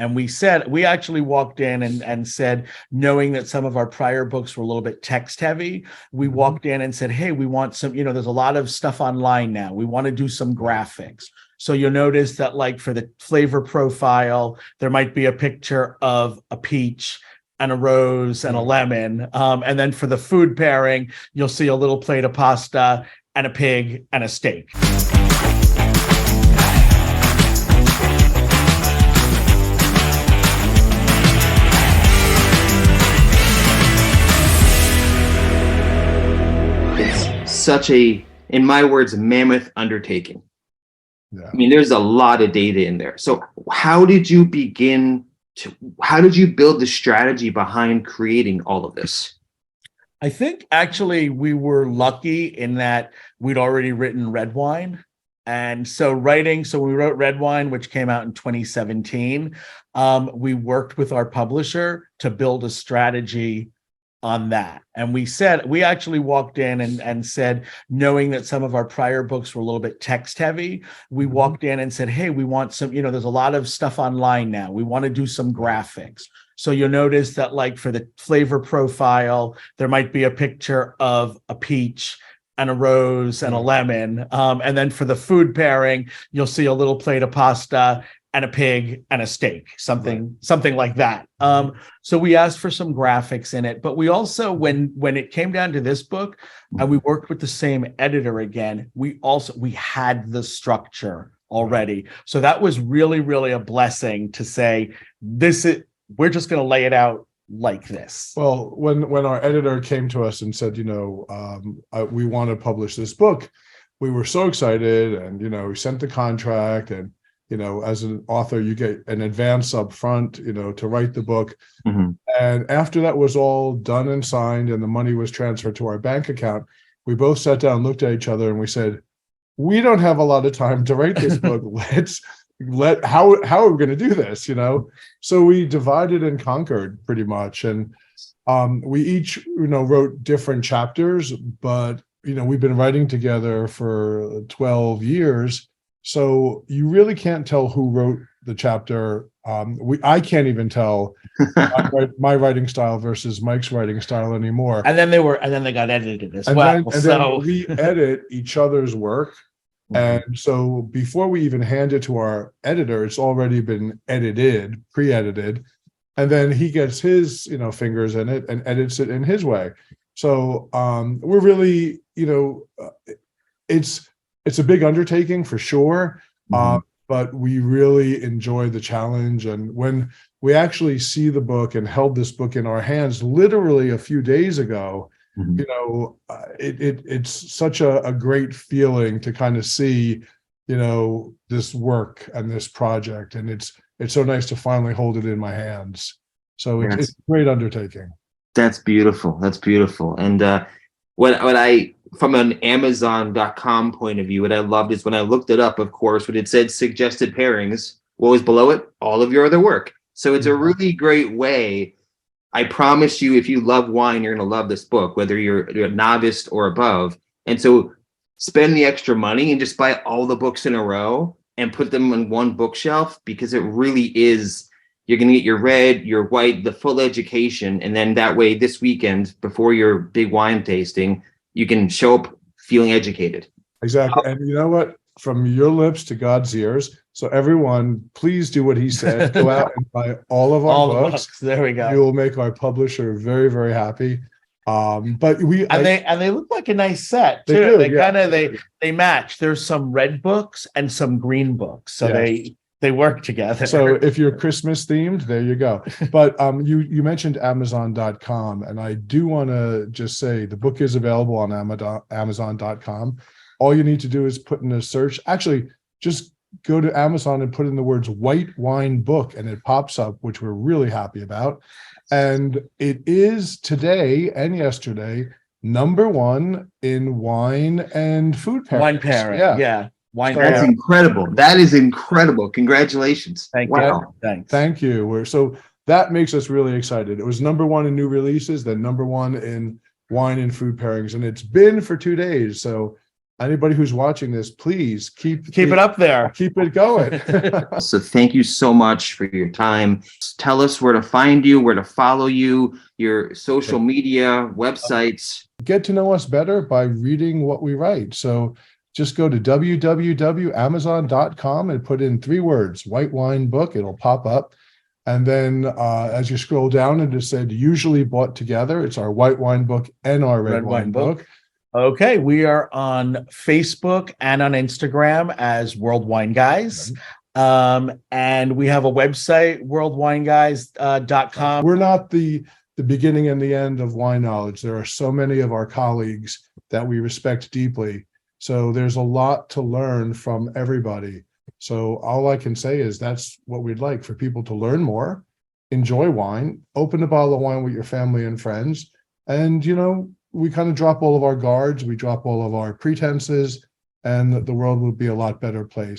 And we actually walked in and said, knowing that some of our prior books were a little bit text heavy, we walked in and said, hey, we want some, there's a lot of stuff online now. We want to do some graphics. So you'll notice that, like, for the flavor profile, there might be a picture of a peach and a rose and a lemon. And then for the food pairing, you'll see a little plate of pasta and a pig and a steak. It's such a, in my words, mammoth undertaking. Yeah. I mean, there's a lot of data in there. So how did you build the strategy behind creating all of this? I think actually we were lucky in that we'd already written red wine. And so we wrote red wine, which came out in 2017. We worked with our publisher to build a strategy on that. And we actually walked in and said, knowing that some of our prior books were a little bit text heavy, we walked in and said, hey, we want some, there's a lot of stuff online now. We want to do some graphics. So you'll notice that, like, for the flavor profile, there might be a picture of a peach and a rose and a lemon. And then for the food pairing, you'll see a little plate of pasta and a pig and a steak, something like that. So we asked for some graphics in it, but we also, when it came down to this book, and we worked with the same editor again, we had the structure already. So that was really, really a blessing to say, we're just going to lay it out like this. Well, when our editor came to us and said, we want to publish this book, we were so excited, and we sent the contract, and as an author, you get an advance up front, to write the book. Mm-hmm. And after that was all done and signed and the money was transferred to our bank account, we both sat down, looked at each other, and we said, we don't have a lot of time to write this book. How are we going to do this? So we divided and conquered pretty much. And we each, wrote different chapters, but, we've been writing together for 12 years. So you really can't tell who wrote the chapter. I can't even tell my writing style versus Mike's writing style anymore. And then they got edited as well. Then we edit each other's work. And so before we even hand it to our editor, it's already been pre-edited. And then he gets his, fingers in it and edits it in his way. So we're really, it's a big undertaking for sure, but we really enjoy the challenge. And when we actually see the book and held this book in our hands literally a few days ago, it's such a great feeling to kind of see, this work and this project. And it's so nice to finally hold it in my hands. So it's a great undertaking. That's beautiful. That's beautiful. And from an Amazon.com point of view, what I loved is when I looked it up, of course, when it said suggested pairings, what was below it? All of your other work. So it's a really great way. I promise you, if you love wine, you're going to love this book, whether you're a novice or above. And so spend the extra money and just buy all the books in a row and put them on one bookshelf, because it really is, you're going to get your red, your white, the full education. And then that way, this weekend, before your big wine tasting, you can show up feeling educated. Exactly. And you know what? From your lips to God's ears. So everyone, please do what he said. Go out and buy all of our books. There we go. You will make our publisher very, very happy. But they look like a nice set too. They match. There's some red books and some green books. So they work together. So if you're Christmas themed, there you go. But you mentioned Amazon.com, and I do want to just say the book is available on Amazon.com. All you need to do is put in a search. Actually, just go to Amazon and put in the words white wine book, and it pops up, which we're really happy about. And it is today and yesterday #1 in wine and food pairings. Wine pairing. Yeah. That's incredible. That is incredible. Congratulations. Thank you. Thanks. Thank you. So that makes us really excited. It was #1 in new releases, then #1 in wine and food pairings, and it's been for 2 days. So anybody who's watching this, please keep Keep it up there. Keep it going. So thank you so much for your time. Tell us where to find you, where to follow you, your social media, websites. Get to know us better by reading what we write. So just go to www.amazon.com and put in 3 words, white wine book. It'll pop up. And then as you scroll down, and it said usually bought together. It's our white wine book and our red wine book. Okay, we are on Facebook and on Instagram as World Wine Guys. And we have a website, worldwineguys.com. We're not the beginning and the end of wine knowledge. There are so many of our colleagues that we respect deeply. So there's a lot to learn from everybody. So all I can say is that's what we'd like, for people to learn more, enjoy wine, open a bottle of wine with your family and friends. And, we kind of drop all of our guards, we drop all of our pretenses, and the world will be a lot better place.